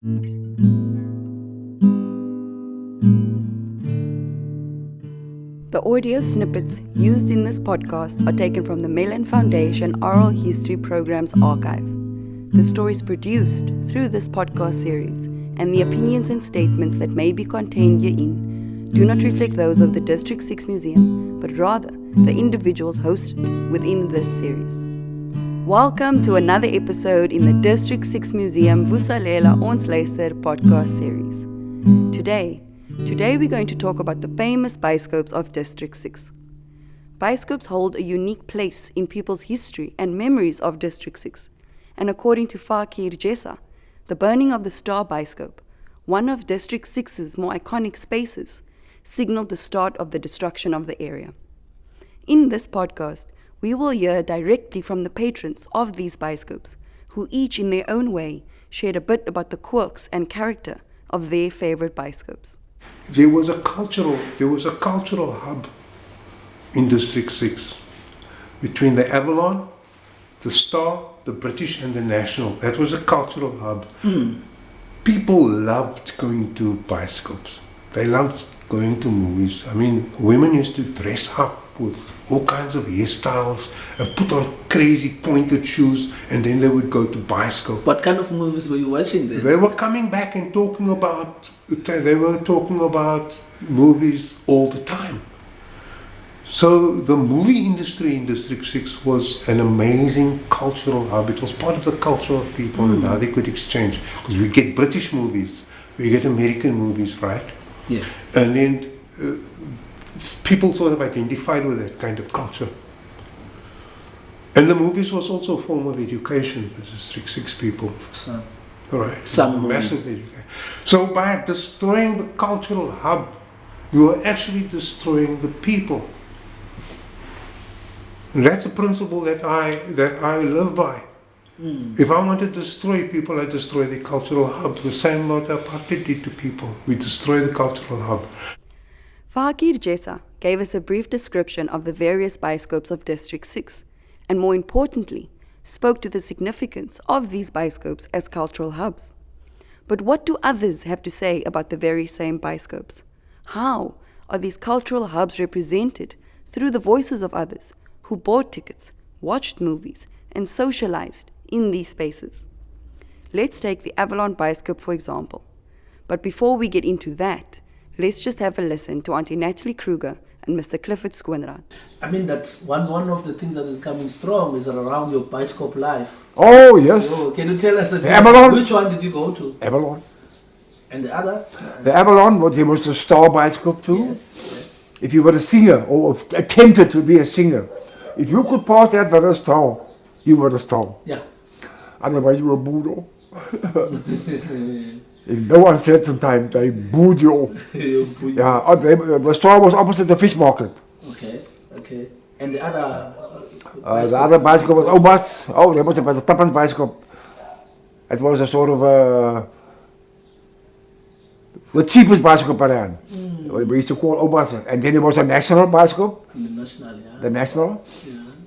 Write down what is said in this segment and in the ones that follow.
The audio snippets used in this podcast are taken from the Mellon Foundation Oral History Program's archive. The stories produced through this podcast series and the opinions and statements that may be contained herein do not reflect those of the District 6 Museum, but rather the individuals hosted within this series. Welcome to another episode in the District 6 Museum Vusalela Ons Luister podcast series. Today we're going to talk about the famous bioscopes of District 6. Bioscopes hold a unique place in people's history and memories of District 6. And according to Fakier Jessa, the burning of the Star Bioscope, one of District 6's more iconic spaces, signaled the start of the destruction of the area. In this podcast, we will hear directly from the patrons of these bioscopes, who each in their own way shared a bit about the quirks and character of their favorite bioscopes. There was a cultural hub in District 6 between the Avalon, the Star, the British and the National. That was a cultural hub. People loved going to bioscopes. They loved going to movies. I mean, women used to dress up with all kinds of hairstyles and put on crazy pointed shoes, and then they would go to bioscope. What kind of movies were you watching then? They were coming back and talking about movies all the time. So the movie industry in District 6 was an amazing cultural hub. It was part of the culture of people and how they could exchange. Because we get British movies, we get American movies, right? Yeah. And then people sort of identified with that kind of culture. And the movies was also a form of education for District 6 people. Some. Right. Some massive education. So by destroying the cultural hub, you are actually destroying the people. And that's a principle that I live by. If I want to destroy people, I destroy the cultural hub. The same what apartheid did to people. We destroy the cultural hub. Fakier Jessa gave us a brief description of the various bioscopes of District 6, and more importantly, spoke to the significance of these bioscopes as cultural hubs. But what do others have to say about the very same bioscopes? How are these cultural hubs represented through the voices of others who bought tickets, watched movies, and socialized in these spaces? Let's take the Avalon Bioscope for example. But before we get into that, let's just have a listen to Auntie Nathalie Kruger and Mr. Clifford Schoonraad. I mean, that's one of the things that is coming strong is around your bioscope life. Oh, yes. So, can you tell us Avalon. Which one did you go to? Avalon. And the other? The Avalon, there was the Star Bioscope too. Yes. If you were a singer or attempted to be a singer, if you could pass that with a star, you were a star. Yeah. Otherwise you were booed off. If no one said sometimes, they booed you off. Yeah, the Star was opposite the fish market. Okay. And the other? The other bioscope was Obas. Oh, there was the Tapans Bioscope. It was a sort of the cheapest bioscope around. We used to call Obas. And then there was a National Bioscope. The National, yeah. The National?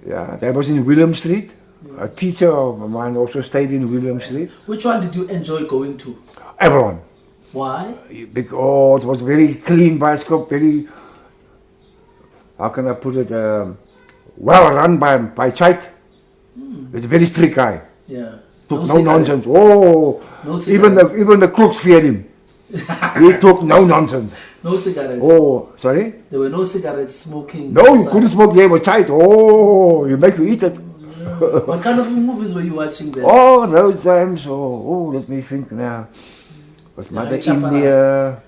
Yeah. That was in William Street. Yeah. A teacher of mine also stayed in William Street. Which one did you enjoy going to? Avalon. Why? Because it was very clean bioscope, very, how can I put it, well run by Chait. It's a very strict guy. Yeah. Took no nonsense. Oh, no even the crooks feared him. He took no nonsense. No cigarettes. Oh, sorry? There were no cigarettes smoking. No, you couldn't smoke there with Chait. Oh, you make me eat it. What kind of movies were you watching there? Oh, those times. Oh, let me think now. There was Mother India.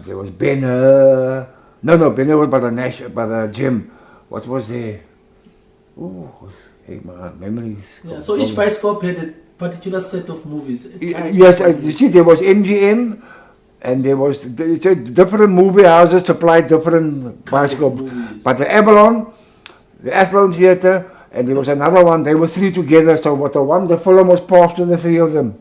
There was Banner. No, Banner was by the gym. What was there? Oh, hey man, memories. Yeah, so each bioscope had a particular set of movies. Yes, you see, there was MGM, and there was different movie houses supplied different bioscopes. But the Avalon Theatre, and there was another one. They were three together. So the film was passed to the three of them.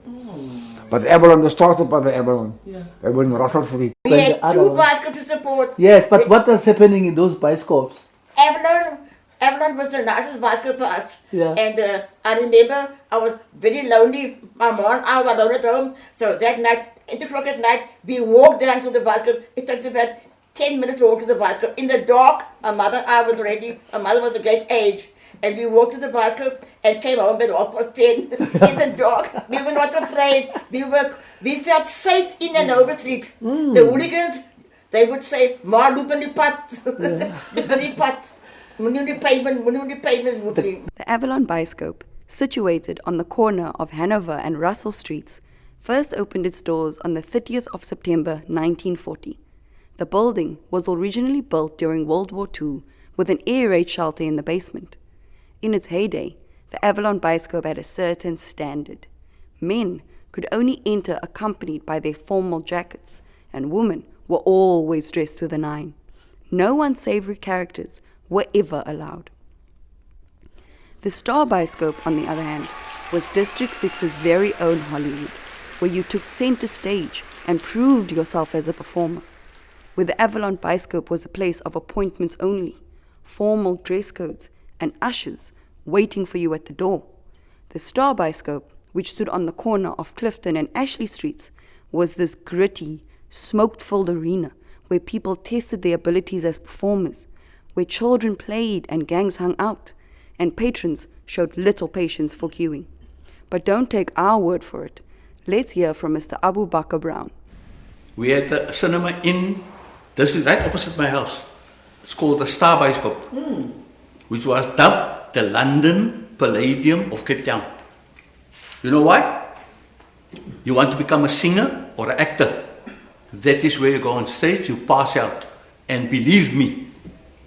But the Avalon, they started by the Avalon. Yeah. They were in Russell Street. We had two bioscopes to support. Yes, but what was happening in those bioscopes? Avalon Avalon was the nicest bioscope for us. Yeah. And I remember I was very lonely. My mom and I were alone at home. So that night, 8 o'clock at night, we walked down to the bioscope. It takes about 10 minutes to walk to the bioscope. In the dark, my mother and I was ready. My mother was a great age. And we walked to the bioscope and came home at 10:30 in the dark. We were not afraid. We felt safe in and over street. The hooligans, they would say, "Ma loop in the pot, the very pot, the pavement looping." The Avalon Bioscope, situated on the corner of Hanover and Russell Streets, first opened its doors on the 30th of September 1940. The building was originally built during World War II with an air raid shelter in the basement. In its heyday, the Avalon Bioscope had a certain standard. Men could only enter accompanied by their formal jackets, and women were always dressed to the nine. No unsavory characters were ever allowed. The Star Bioscope, on the other hand, was District 6's very own Hollywood, where you took center stage and proved yourself as a performer. Where the Avalon Bioscope was a place of appointments only, formal dress codes, and ushers waiting for you at the door. The Star Bioscope, which stood on the corner of Clifton and Ashley Streets, was this gritty, smoke-filled arena where people tested their abilities as performers, where children played and gangs hung out, and patrons showed little patience for queuing. But don't take our word for it. Let's hear from Mr. Aboubarker Brown. We had a cinema this is right opposite my house. It's called the Star Bioscope, which was dubbed the London Palladium of Cape Town. You know why? You want to become a singer or an actor. That is where you go on stage, you pass out. And believe me,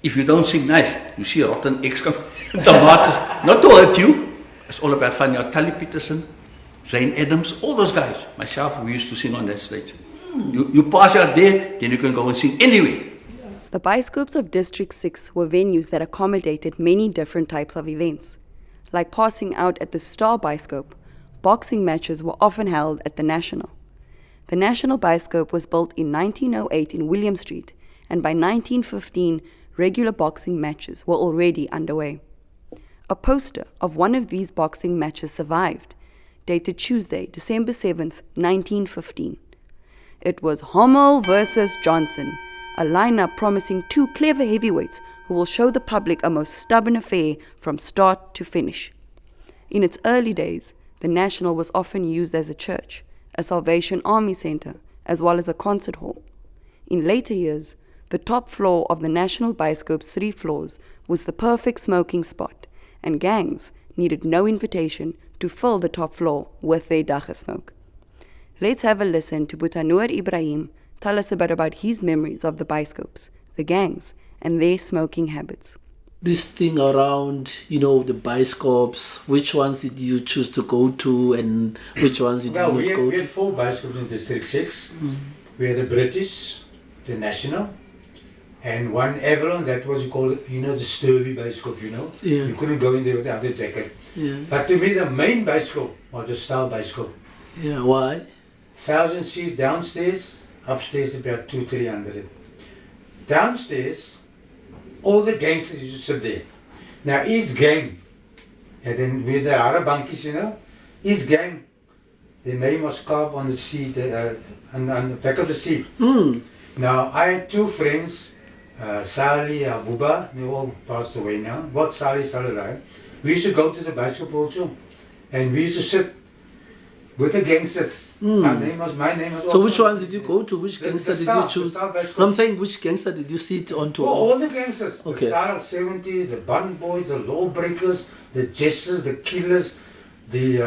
if you don't sing nice, you see rotten eggs come, tomatoes, not to hurt you. It's all about fun. Tully Peterson, Zane Adams, all those guys. Myself, we used to sing on that stage. You pass out there, then you can go and sing anywhere. The bioscopes of District 6 were venues that accommodated many different types of events. Like passing out at the Star Bioscope, boxing matches were often held at the National. The National Bioscope was built in 1908 in William Street, and by 1915, regular boxing matches were already underway. A poster of one of these boxing matches survived, dated Tuesday, December 7th, 1915. It was Hummel versus Johnson, a lineup promising two clever heavyweights who will show the public a most stubborn affair from start to finish. In its early days, the National was often used as a church, a Salvation Army center, as well as a concert hall. In later years, the top floor of the National Bioscope's 3 floors was the perfect smoking spot, and gangs needed no invitation to fill the top floor with their dagga smoke. Let's have a listen to Noor Ebrahim tell us a bit about his memories of the bioscopes, the gangs, and their smoking habits. This thing around, the bioscopes, which ones did you choose to go to and which ones did you not go to? We had 4 bioscopes in District 6. We had the British, the National, and one Avalon, that was called, the sturdy bioscope, Yeah. You couldn't go in there with the other jacket. Yeah. But to me, the main bioscope was the Star Bioscope. Yeah, why? 1,000 seats downstairs, upstairs about 200-300. Downstairs, all the gangsters used to sit there. Now each gang, and then with the other bunkies, each gang, the name was carved on the seat, on the back of the seat. Now I had 2 friends, Sally, Buba, they all passed away now. But Sally's still alive. We used to go to the bioscope also, and we used to sit with the gangsters. My name was So which ones did you go to? Which gangster did you choose? The Star Bioscope. No, I'm saying which gangster did you sit onto? All the gangsters. Okay. The Star of 70, the Bun Boys, the Lawbreakers, the Jessas, the Killers, the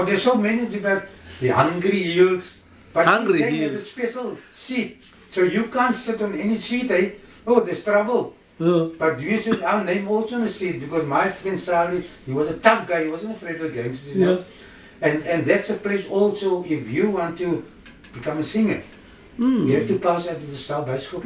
there's so many about the Hungry Heels. But Hungry they had a Heels. special seat. So you can't sit on any seat, eh? Oh, there's trouble. But we used to our name also on the seat because my friend Sally, he was a tough guy, he wasn't afraid of gangsters, And that's a place also if you want to become a singer. You have to pass out to the Star Bioscope.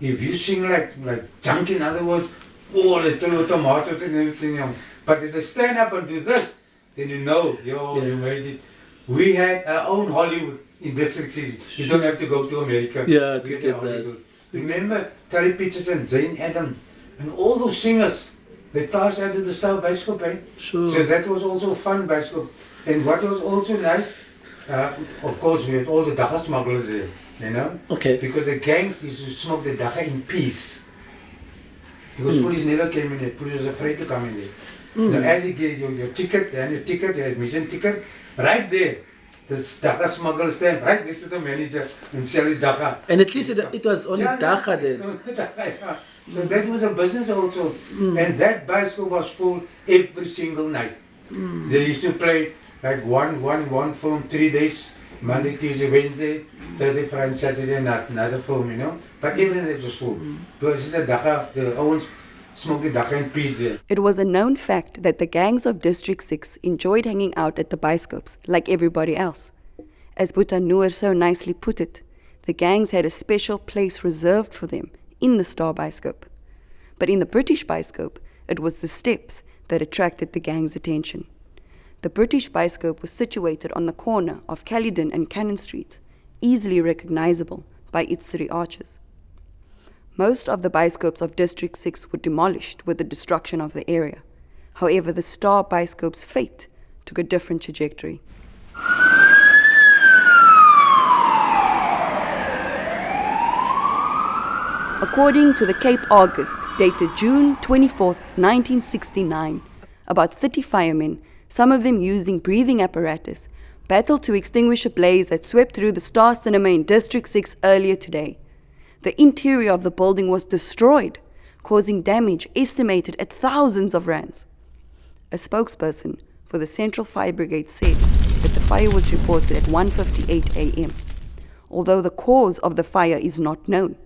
If you sing like junk, in other words, they throw tomatoes and everything. But if they stand up and do this, then you know, you made it. We had our own Hollywood in District 6. You don't have to go to America. Yeah, to We had get our that. Hollywood. Remember Terry Peterson, Jane Adam, And all those singers, they passed out of the Star Bioscope. Eh? Sure. So that was also fun Bioscope. And what was also nice, of course, we had all the dagga smugglers there, you know? Okay. Because the gangs used to smoke the dagga in peace. Because police never came in there, police was afraid to come in there. Now, as you get your ticket, and your ticket, your admission ticket, right there, the dagga smugglers stand right next to the manager and sell his dagga. And at least it was only dagga then. Yeah. So that was a business also. And that bioscope was full every single night. They used to play like one film 3 days, Monday, Tuesday, Wednesday, Thursday, Friday, Saturday night, another film, you know. But every night was full. Because the dagga, the owns smoked the dagga in peace there. It was a known fact that the gangs of District 6 enjoyed hanging out at the bioscopes like everybody else. As Noor so nicely put it, the gangs had a special place reserved for them in the Star Bioscope. But in the British Bioscope, it was the steps that attracted the gang's attention. The British Bioscope was situated on the corner of Caledon and Cannon Streets, easily recognizable by its 3 arches. Most of the bioscopes of District 6 were demolished with the destruction of the area. However, the Star Bioscope's fate took a different trajectory. According to the Cape Argus, dated June 24, 1969, about 30 firemen, some of them using breathing apparatus, battled to extinguish a blaze that swept through the Star Cinema in District 6 earlier today. The interior of the building was destroyed, causing damage estimated at thousands of rands. A spokesperson for the Central Fire Brigade said that the fire was reported at 1:58 a.m. Although the cause of the fire is not known,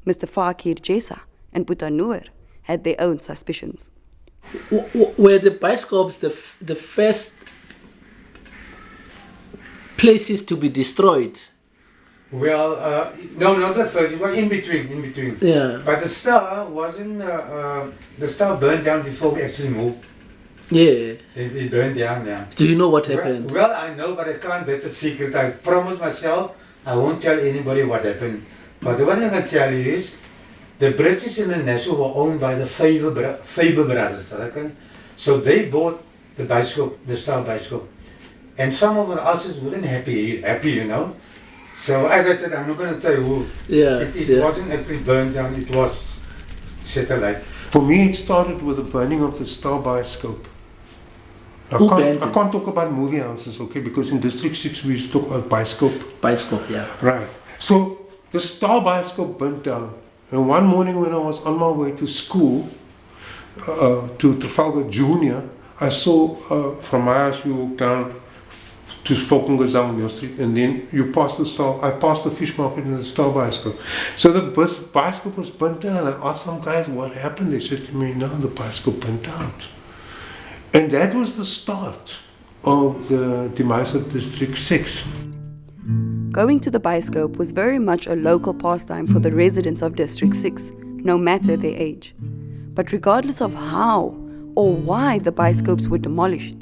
Mr. Fakier, Jessa and Noor had their own suspicions. Were the bioscopes the first places to be destroyed? Well, no, not the first. It was in between. Yeah. But the Star wasn't. The Star burned down before we actually moved. Yeah. It burned down. Yeah. Do you know what happened? Well, I know, but I can't. That's a secret. I promised myself I won't tell anybody what happened. But the one I can tell you is, the British and the National were owned by the Faber brothers. Okay? So they bought the Bioscope, the Star Bioscope, and some of us weren't happy, you know. So as I said, I'm not going to tell you who. Yeah. It wasn't actually burned down. It was set alight. For me, it started with the burning of the Star Bioscope. I can't talk about movie houses, okay? Because in District 6 we used to talk about Bioscope. Bioscope, yeah. Right. So the Star Bioscope burnt down. And one morning when I was on my way to school, to Trafalgar Junior, I saw from my house you walk down to Volkengezang, your street, and then you pass the Star. I passed the fish market and the Star Bioscope. So the Bioscope was burnt down. I asked some guys what happened. They said to me, no, the Bioscope burnt out. And that was the start of the demise of District 6. Going to the Bioscope was very much a local pastime for the residents of District 6, no matter their age. But regardless of how or why the Bioscopes were demolished,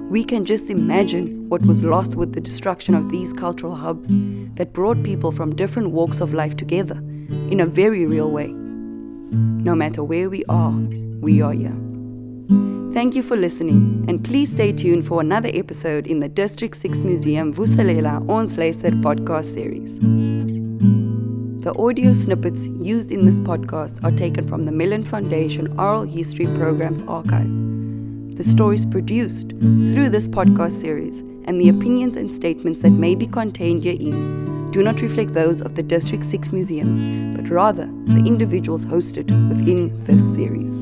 we can just imagine what was lost with the destruction of these cultural hubs that brought people from different walks of life together in a very real way. No matter where we are here. Thank you for listening, and please stay tuned for another episode in the District 6 Museum Vusalela Ons Luister podcast series. The audio snippets used in this podcast are taken from the Mellon Foundation Oral History Programs archive. The stories produced through this podcast series and the opinions and statements that may be contained herein do not reflect those of the District 6 Museum, but rather the individuals hosted within this series.